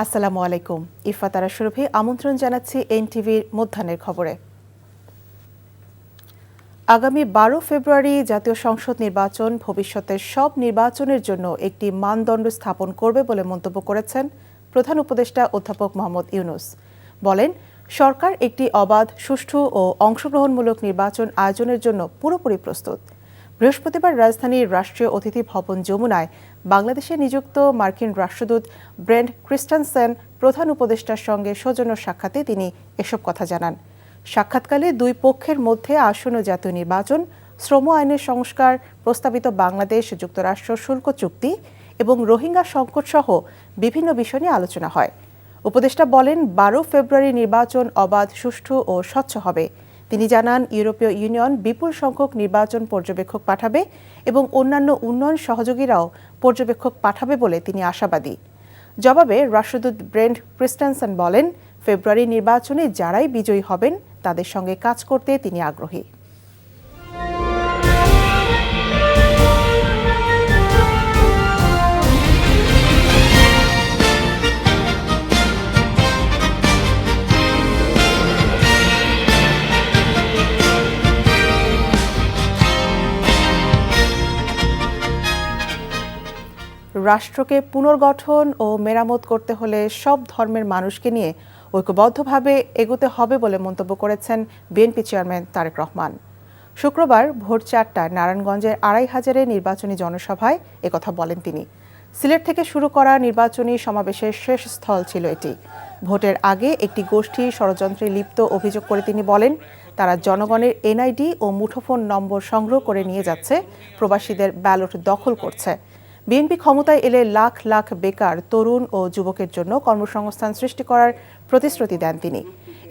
আসসালামু আলাইকুম। ইফাতারা সুরভি আমন্ত্রণ জানাচ্ছি এনটিভির মধ্যাহ্নের খবরে। আগামী 12 ফেব্রুয়ারি জাতীয় সংসদ নির্বাচন ভবিষ্যতের সব নির্বাচনের জন্য একটি মানদণ্ড স্থাপন করবে বলে মন্তব্য করেছেন প্রধান উপদেষ্টা অধ্যাপক মোহাম্মদ ইউনূস। বলেন, সরকার একটি অবাধ, সুষ্ঠু ও অংশগ্রহণমূলক নির্বাচন আয়োজনের জন্য পুরোপুরি প্রস্তুত। বৃহস্পতিবার রাজধানীর রাষ্ট্রীয় অতিথি ভবন যমুনায় বাংলাদেশে নিযুক্ত মার্কিন রাষ্ট্রদূত ব্রেন্ট ক্রিস্টেনসেন প্রধান উপদেষ্টার সঙ্গে সৌজন্য সাক্ষাতে তিনি এসব কথা জানান। সাক্ষাৎকালে দুই পক্ষের মধ্যে আসন্ন জাতীয় নির্বাচন, শ্রম আইনের সংস্কার, প্রস্তাবিত বাংলাদেশ যুক্তরাষ্ট্র শুল্ক চুক্তি এবং রোহিঙ্গা সংকট সহ বিভিন্ন বিষয় নিয়ে আলোচনা হয়। উপদেষ্টা বলেন, 12 ফেব্রুয়ারি নির্বাচন অবাধ, সুষ্ঠু ও স্বচ্ছ হবে। তিনি জানান, ইউরোপীয় ইউনিয়ন বিপুল সংখ্যক নির্বাচন পর্যবেক্ষক পাঠাবে এবং অন্যান্য উন্নয়ন সহযোগীরাও পর্যবেক্ষক পাঠাবে বলে তিনি আশাবাদী। জবাবে রাষ্ট্রদূত ব্রেন্ট ক্রিস্টেনসেন বলেন, ফেব্রুয়ারি নির্বাচনে যারাই বিজয়ী হবেন তাদের সঙ্গে কাজ করতে তিনি আগ্রহী। রাষ্ট্রকে পুনর্গঠন ও মেরামত করতে হলে সব ধর্মের মানুষকে নিয়ে ঐক্যবদ্ধভাবে এগোতে হবে বলে মন্তব্য করেছেন বিএনপি চেয়ারম্যান তারেক রহমান। শুক্রবার ভোর 4টায় নারায়ণগঞ্জের 2500 নির্বাচনী জনসভায় একথা বলেন তিনি। সিলেট থেকে শুরু করা নির্বাচনী সমাবেশের শেষ স্থল ছিল এটি। ভোটের আগে একটি গোষ্ঠী ষড়যন্ত্রে লিপ্ত অভিযোগ করে তিনি বলেন, তারা জনগণের এনআইডি ও মুঠোফোন নম্বর সংগ্রহ করে নিয়ে যাচ্ছে, প্রবাসীদের ব্যালট দখল করছে। বিএনপি ক্ষমতায় এলে লাখ লাখ বেকার তরুণ ও যুবকের জন্য কর্মসংস্থান সৃষ্টি করার প্রতিশ্রুতি দেন তিনি।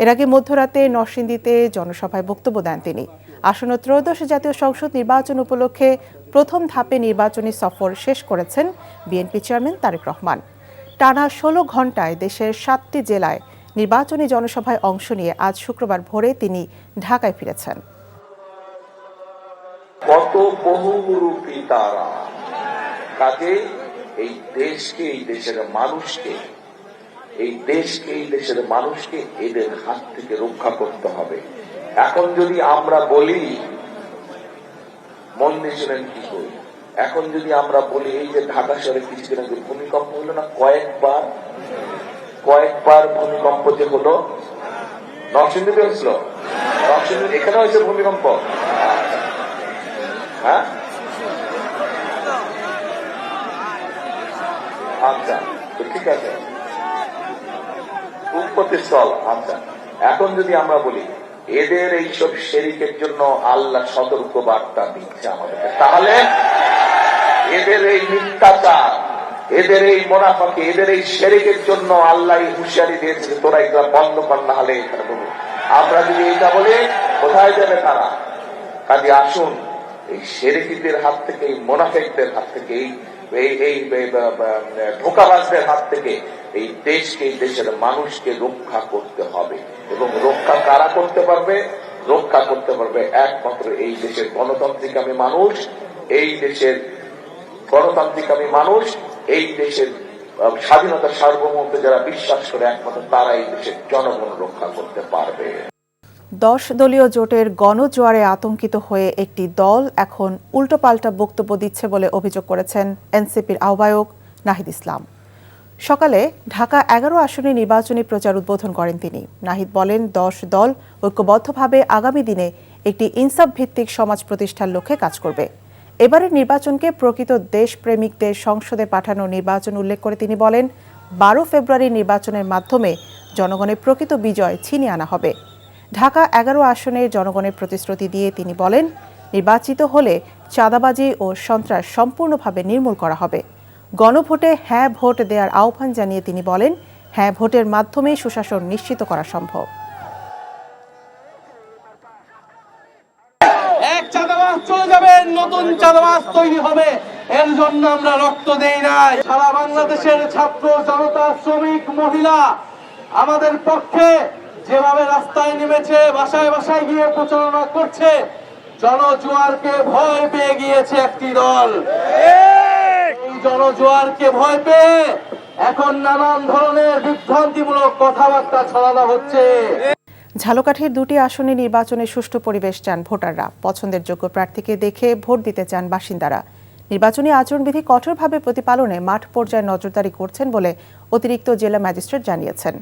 এর আগে মধ্যরাতে নরসিংদীতে জনসভায় বক্তব্য দেন তিনি। আসন্ন ত্রয়োদশ জাতীয় সংসদ নির্বাচন উপলক্ষে প্রথম ধাপে নির্বাচনী সফর শেষ করেছেন বিএনপি চেয়ারম্যান তারেক রহমান। টানা 16 ঘণ্টায় দেশের 7টি জেলায় নির্বাচনী জনসভায় অংশ নিয়ে আজ শুক্রবার ভোরে তিনি ঢাকায় ফিরেছেন। কত বহুরূপী তারা, কাজে এই দেশকে, এই দেশের মানুষকে, এদের হাত থেকে রক্ষা করতে হবে। এখন যদি আমরা বলি, মন দিয়েছিলেন কি করি, এখন যদি আমরা বলি এই যে ঢাকা শহরে কিছুদিন আগে ভূমিকম্প হলো না, কয়েকবার ভূমিকম্প যে হলো, নরসিংদীতে হয়েছিল, নরসিংদী এখানে হয়েছে ভূমিকম্প, হ্যাঁ আচ্ছা, তো ঠিক আছে, উৎপত্তিস্থল। আচ্ছা, এখন যদি আমরা বলি এদের এইসব শিরকের জন্য আল্লাহ সতর্ক বার্তা দিচ্ছে আমাদেরকে, তাহলে এদের এই মিথ্যাচার, এদের এই মুনাফিকি, এদের এই শিরকের জন্য আল্লাহ হুঁশিয়ারি দিয়েছে যে তোরা এগুলা বন্ধ কর, না হলে এখানে বলবো। আমরা যদি এইটা বলি কোথায় যাবে তারা? কাজে আসুন এই শিরকিদের হাত থেকে, এই মুনাফিকদের হাত থেকে, এই ধোঁকাবাজদের হাত থেকে এই দেশকে, এই দেশের মানুষকে রক্ষা করতে হবে। এবং রক্ষা কারা করতে পারবে? রক্ষা করতে পারবে একমাত্র এই দেশের গণতান্ত্রিকামী মানুষ, এই দেশের গণতান্ত্রিকামী মানুষ, এই দেশের স্বাধীনতা সার্বভৌমত্বে যারা বিশ্বাস করে, একমাত্র তারা এই দেশের জনগণ রক্ষা করতে পারবে। 10 দলীয় জোটের গণজোয়ারে আতঙ্কিত হয়ে একটি দল এখন উল্টোপাল্টা বক্তব্য দিচ্ছে বলে অভিযোগ করেছেন এনসিপির আহ্বায়ক নাহিদ ইসলাম। সকালে ঢাকা 11 আসনে নির্বাচনী প্রচার উদ্বোধন করেন তিনি। নাহিদ বলেন, 10 দল ঐক্যবদ্ধভাবে আগামী দিনে একটি ইনসাফ ভিত্তিক সমাজ প্রতিষ্ঠার লক্ষ্যে কাজ করবে। এবারের নির্বাচনকে প্রকৃত দেশপ্রেমিকদের সংসদে পাঠানো নির্বাচন উল্লেখ করে তিনি বলেন, 12 ফেব্রুয়ারি নির্বাচনের মাধ্যমে জনগণের প্রকৃত বিজয় ছিনিয়ে আনা হবে। ঢাকা 11 আসনের জনগণের প্রতিশ্রুতি দিয়ে তিনি বলেন, নির্বাচিত হলে চাঁদাবাজি ও সন্ত্রাস সম্পূর্ণভাবে নির্মূল করা হবে। গণভোটে হ্যাঁ ভোট দেওয়ার আহ্বান জানিয়ে তিনি বলেন, হ্যাঁ ভোটের মাধ্যমে সুশাসন নিশ্চিত করা সম্ভব। এক চাঁদাবাজ চলে যাবে, নতুন চাঁদাবাজ তৈরি হবে, এর জন্য আমরা রক্ত দেই নাই। সারা বাংলাদেশের ছাত্র জনতা, শ্রমিক, মহিলা আমাদের পক্ষে যেভাবে রাস্তায় নেমেছে, বাসায় বাসায় গিয়ে প্রচারণা করছে, জনজোয়ারকে ভয় পেয়ে গিয়েছে একটি দল। এই জনজোয়ারকে ভয় পেয়ে এখন নানান ধরনের বিভ্রান্তিমূলক কথাবার্তা ছড়ানো হচ্ছে। ঝালকাঠির দুটি আসনে নির্বাচনে সুষ্ঠু পরিবেশ চান ভোটাররা। পছন্দের যোগ্য প্রার্থীকে দেখে ভোট দিতে চান বাসিন্দারা। নির্বাচনী আচরণবিধি কঠোরভাবে প্রতিপালনে মাঠ পর্যায়ে নজরদারি করছেন বলে অতিরিক্ত জেলা ম্যাজিস্ট্রেট জানিয়েছেন।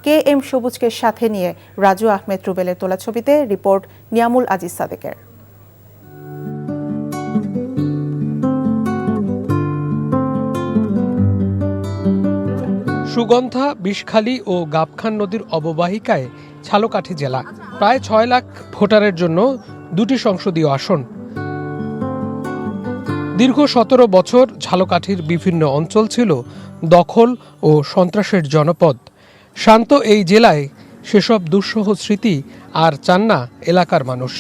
KM সবুজকে সাথে নিয়ে রাজু আহমেদ রুবেলের তোলা ছবিতে রিপোর্ট নিয়ামুল আজিজ সাদেকের। সুগন্ধা, বিষখালী ও গাবখান নদীর অববাহিকায় ঝালকাঠি জেলা। প্রায় 6 লাখ ভোটারের জন্য দুটি সংসদীয় আসন। দীর্ঘ 17 বছর ঝালকাঠির বিভিন্ন অঞ্চল ছিল দখল ও সন্ত্রাসের জনপদ। শান্ত এই জেলায় সেসব দুঃসহ স্মৃতি আর চান না এলাকার মানুষ।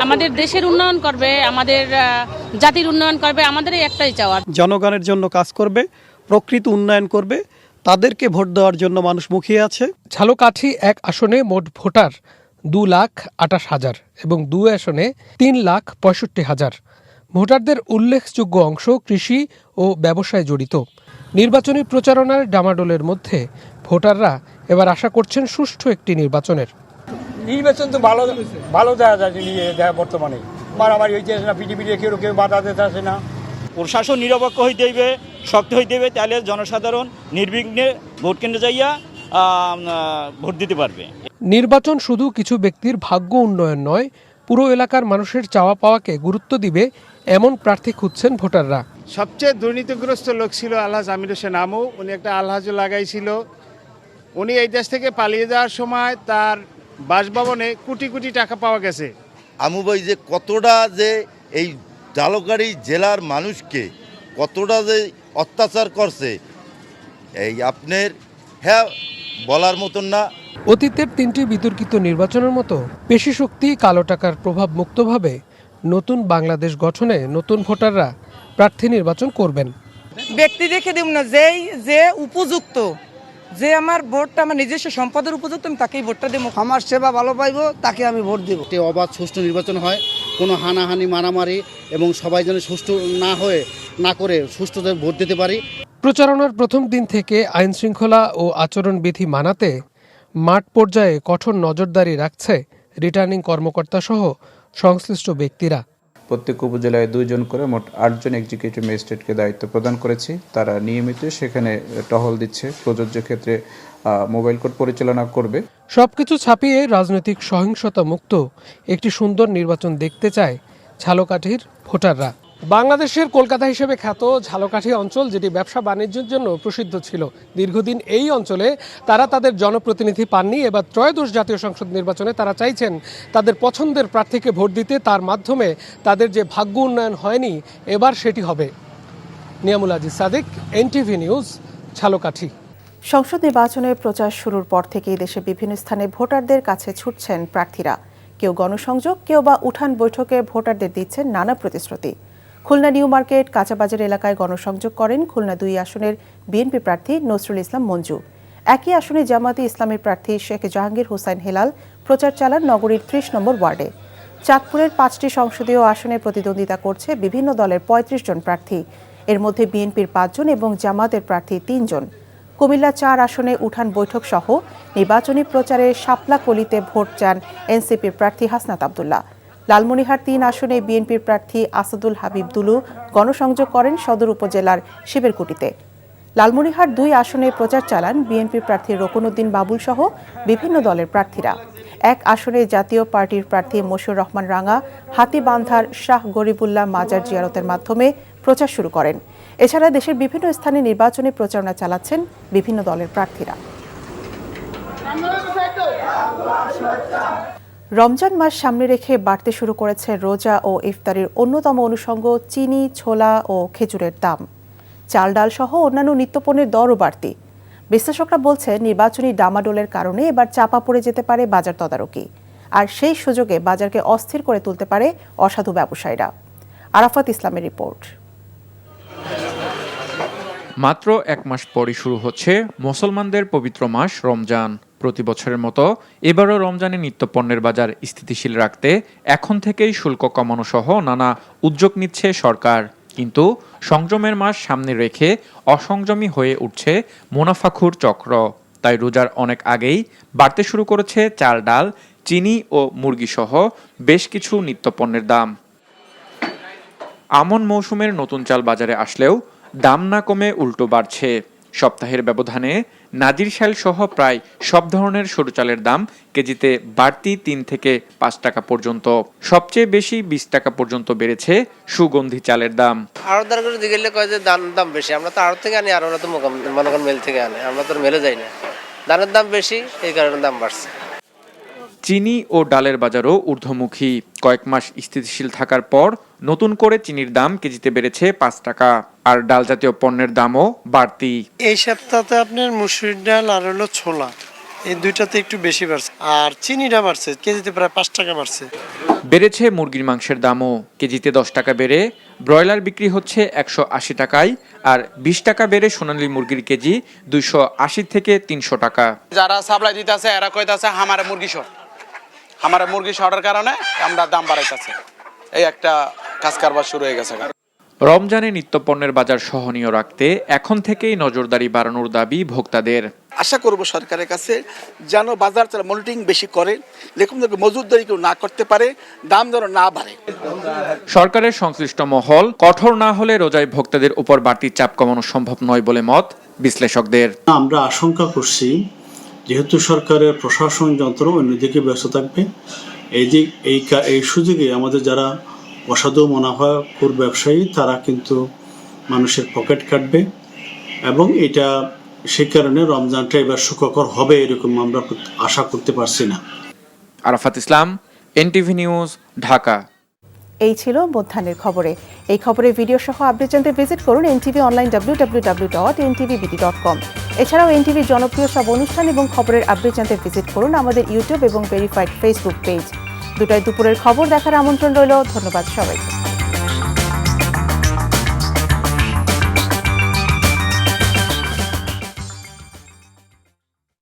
আমাদের দেশের উন্নয়ন করবে, আমাদের জাতির উন্নয়ন করবে, আমাদের একটাই চাওয়া। জনগণের জন্য কাজ করবে, প্রকৃত উন্নয়ন করবে, তাদেরকে ভোট দেওয়ার জন্য মানুষ মুখিয়ে আছে। ঝালকাঠি এক আসনে মোট ভোটার 2,28,000 এবং 2 আসনে 3,65,000। ভোটারদের উল্লেখযোগ্য অংশ কৃষি ও ব্যবসায় জড়িত। নির্বাচনী প্রচারণার ডামাডোলের মধ্যে ভোটাররা এবার আশা করছেন সুষ্ঠু একটি নির্বাচনের। নির্বাচন তো ভালো দেওয়া যায় বর্তমানে। মারামারি হইতে আসে না, পিটিপিটি কেউ বাধা দিতে আসে না। প্রশাসন নিরপেক্ষ হইতে হইবে, শক্ত হইতে হইবে, তাহলে জনসাধারণ নির্বিঘ্নে ভোট কেন্দ্রে যাইয়া ভোট দিতে পারবে। নির্বাচন শুধু কিছু ব্যক্তির ভাগ্য উন্নয়ন নয়, পুরো এলাকার মানুষের চাওয়া পাওয়াকে গুরুত্ব দিবে এমন প্রার্থী খুঁজছেন ভোটাররা। সবচেয়ে দুর্নীতিগ্রস্ত লোক ছিল আলহাজ আমির হোসেন আমু। উনি একটা আলহাজ লাগাইছিল। উনি এই দেশ থেকে পালিয়ে যাওয়ার সময় তার বাসভবনে কোটি কোটি টাকা পাওয়া গেছে। আমু ভাই যে কতটা যে এই ঝালকাঠি জেলার মানুষকে কতটা যে অত্যাচার করছে, এই আপনার হ্যাঁ বলার মতন না। অতীতের 3টি বিতর্কিত নির্বাচনের মতো পেশি শক্তি, কালো টাকার প্রভাব মুক্তভাবে নতুন বাংলাদেশ গঠনে নতুন ভোটাররা প্রার্থী নির্বাচন করবেন। ব্যক্তি দেখে দেব না, যে উপযুক্ত, যে আমার ভোটটা আমার নিজস্ব সম্পদের উপযুক্ত, আমি তাকেই ভোটটা দেবো। আমার সেবা ভালো পাইবো, তাকে আমি ভোট দেব। অবাধ সুষ্ঠু নির্বাচন হয়, কোনো হানাহানি মারামারি এবং সবাই যেন সুষ্ঠু না করে সুষ্ঠুভাবে ভোট দিতে পারি। প্রচারণার প্রথম দিন থেকে আইন শৃঙ্খলা ও আচরণবিধি মানাতে মাঠ পর্যায়ে কঠোর নজরদারি রাখছে রিটার্নিং কর্মকর্তা সহ সংশ্লিষ্ট ব্যক্তিরা। প্রত্যেক উপজেলায় 2 জন করে মোট 8 জন এক্সিকিউটিভ ম্যাজিস্ট্রেটকে দায়িত্ব প্রদান করেছি। তারা নিয়মিত সেখানে টহল দিচ্ছে, প্রযোজ্য ক্ষেত্রে মোবাইল কোর্ট পরিচালনা করবে। সবকিছু ছাপিয়ে রাজনৈতিক সহিংসতা মুক্ত একটি সুন্দর নির্বাচন দেখতে চায় ঝালকাঠির ভোটাররা। বাংলাদেশের কলকাতা হিসেবে খ্যাত ঝালকাঠি অঞ্চল, যেটি ব্যবসা বাণিজ্যের জন্য প্রসিদ্ধ ছিল, দীর্ঘদিন এই অঞ্চলে তারা তাদের জনপ্রতিনিধি পাননি। এবার ত্রয়োদশ জাতীয় সংসদ নির্বাচনে তারা চাইছেন তাদের পছন্দের প্রার্থীকে ভোট দিতে, তার মাধ্যমে তাদের যে ভাগ্য উন্নয়ন হয়নি এবার সেটি হবে। Niamul Aziz Sadek, NTV news, Jhalakathi. সংসদ নির্বাচনের প্রচার শুরুর পর থেকেই দেশে বিভিন্ন স্থানে ভোটারদের কাছে ছুটছেন প্রার্থীরা। কেউ গণসংযোগ, কেউ বা উঠান বৈঠকে ভোটারদের দিচ্ছেন নানা প্রতিশ্রুতি। খুলনা নিউ মার্কেট কাঁচাবাজার এলাকায় গণসংযোগ করেন খুলনা 2 আসনের বিএনপি প্রার্থী নজরুল ইসলাম মঞ্জু। একই আসনে জামায়াতে ইসলামের প্রার্থী শেখ জাহাঙ্গীর হোসাইন হেলাল প্রচার চালান নগরীর 30 নম্বর ওয়ার্ডে। চাঁদপুরের 5টি সংসদীয় আসনে প্রতিদ্বন্দ্বিতা করছে বিভিন্ন দলের 35 জন প্রার্থী। এর মধ্যে বিএনপির 5 জন এবং জামায়াতের প্রার্থী 3 জন। কুমিল্লা 4 আসনে উঠান বৈঠক সহ নির্বাচনী প্রচারে শাপলাকলিতে ভোট চান এনসিপির প্রার্থী হাসনাত আব্দুল্লাহ। লালমনিরহাট 3 আসনে বিএনপির প্রার্থী আসাদুল হাবিব দুলু গণসংযোগ করেন সদর উপজেলার শিবেরকুটিতে। লালমনিরহাট 2 আসনে প্রচার চালান বিএনপির প্রার্থী রকুনউদ্দিন বাবুল সহ বিভিন্ন দলের প্রার্থীরা। 1 আসনে জাতীয় পার্টির প্রার্থী মশিউর রহমান রাঙা হাতীবান্ধার শাহ গরিবুল্লাহ মাজার জিয়ারতের মাধ্যমে প্রচার শুরু করেন। এছাড়া দেশের বিভিন্ন স্থানে নির্বাচনী প্রচারণা চালাচ্ছেন বিভিন্ন দলের প্রার্থীরা। রমজান মাস সামনে রেখে বাড়তে শুরু করেছে রোজা ও ইফতারির অন্যতম অনুষঙ্গ চিনি, ছোলা ও খেজুরের দাম। চাল, ডাল সহ অন্যান্য নিত্যপণ্যের দরও বাড়তি। বিশ্লেষকরা বলছেন নির্বাচনী ডামাডোলের কারণে এবার চাপা পড়ে যেতে পারে বাজার তদারকি, আর সেই সুযোগে বাজারকে অস্থির করে তুলতে পারে অসাধু ব্যবসায়ীরা। আরাফাত ইসলামের রিপোর্ট। মাত্র 1 মাস পরই শুরু হচ্ছে মুসলমানদের পবিত্র মাস রমজান। প্রতি বছরের মতো এবারও রমজানে নিত্যপণ্যের বাজার স্থিতিশীল রাখতে এখন থেকেই শুল্ক কমানো সহ নানা উদ্যোগ নিচ্ছে সরকার। কিন্তু সংযমের মাস সামনে রেখে অসংযমী হয়ে উঠছে মুনাফাখুর চক্র। তাই রোজার অনেক আগেই বাড়তে শুরু করেছে চাল, ডাল, চিনি ও মুরগিসহ বেশ কিছু নিত্যপণ্যের দাম। আমন মৌসুমের নতুন চাল বাজারে আসলেও দাম না কমে উল্টো বাড়ছে। সপ্তাহের ব্যবধানে নাজিরশাইল সহ প্রায় সব ধরনের সরু চালের দাম কেজিতে বাড়তি 3 থেকে 5 টাকা পর্যন্ত। সবচেয়ে বেশি 20 টাকা পর্যন্ত বেড়েছে সুগন্ধি চালের দাম। আড়তদার করে দিগেলে কয় যে দাম বেশি, আমরা তো আড়ত থেকে আনি, আর ওরা তো মনে করেন মেল থেকে আনে, আমরা তো মেলে যাই না। ধানের দাম বেশি, এই কারণে দাম বাড়ছে। চিনি ও ডালের বাজারও ঊর্ধ্বমুখী। কয়েক মাস স্থিতিশীল থাকার পর নতুন করে চিনির দাম কেজিতে বেড়েছে 5 টাকা, আর ডাল জাতীয় পণ্যের দামও বাড়তি। এই সপ্তাহে আপনার মুসুরির ডাল আর হলো ছোলা, এই দুইটাতে একটু বেশি বাড়ছে, আর চিনিটা বাড়ছে, কেজিতে প্রায় 5 টাকা বাড়ছে। বেড়েছে মুরগির মাংসের দামও। কেজিতে 10 টাকা বেড়ে ব্রয়লার বিক্রি হচ্ছে 180 টাকায়, আর 20 টাকা বেড়ে সোনালী মুরগির কেজি 280 থেকে 300 টাকা। যারা সাপ্লাই দিতেছে এরা কইতাছে আমারে মুরগি শর্টের কারণে আমরা দাম বাড়াইতেছে, এই একটা কাজ কারবার শুরু হয়ে গেছে। রমজানে নিত্যপণ্যের বাজার সহনীয় রাখতে এখন থেকেই নজরদারি বাড়ানোর দাবি ভোক্তাদের। আশা করব সরকারের কাছে যেন বাজার তারা মনিটরিং বেশি করে, দেখুন মজুদদারি কেউ না করতে পারে, দাম যেন না বাড়ে। সরকারের সংশ্লিষ্ট মহল কঠোর না হলে রোজায় ভোক্তাদের উপর বাড়তি চাপ কমানো সম্ভব নয় বলে মত বিশ্লেষকদের। আমরা আশঙ্কা করছি, যেহেতু সরকারের প্রশাসন যন্ত্র অন্যদিকে ব্যস্ত থাকবে, এই সুযোগে আমাদের যারা অসাধু মুনাফাখোর ব্যবসায়ী তারা কিন্তু মানুষের পকেট কাটবে, এবং এটা সেই কারণে রমজানটা এবার সুখকর হবে এরকম আমরা আশা করতে পারছি না। আরাফাত ইসলাম, এনটিভি নিউজ, ঢাকা। এই ছিল মধ্যাহ্নের খবরে। এই খবরের ভিডিও সহ আপডেট জানতে ভিজিট করুন এনটিভি অনলাইন www.ntvbt.com। এছাড়াও এনটিভির জনপ্রিয় সব অনুষ্ঠান এবং খবরের আপডেট জানতে ভিজিট করুন আমাদের ইউটিউব এবং ভেরিফাইড ফেসবুক পেজ। দুপুরের খবর দেখার আমন্ত্রণ রইল। ধন্যবাদ সবাইকে।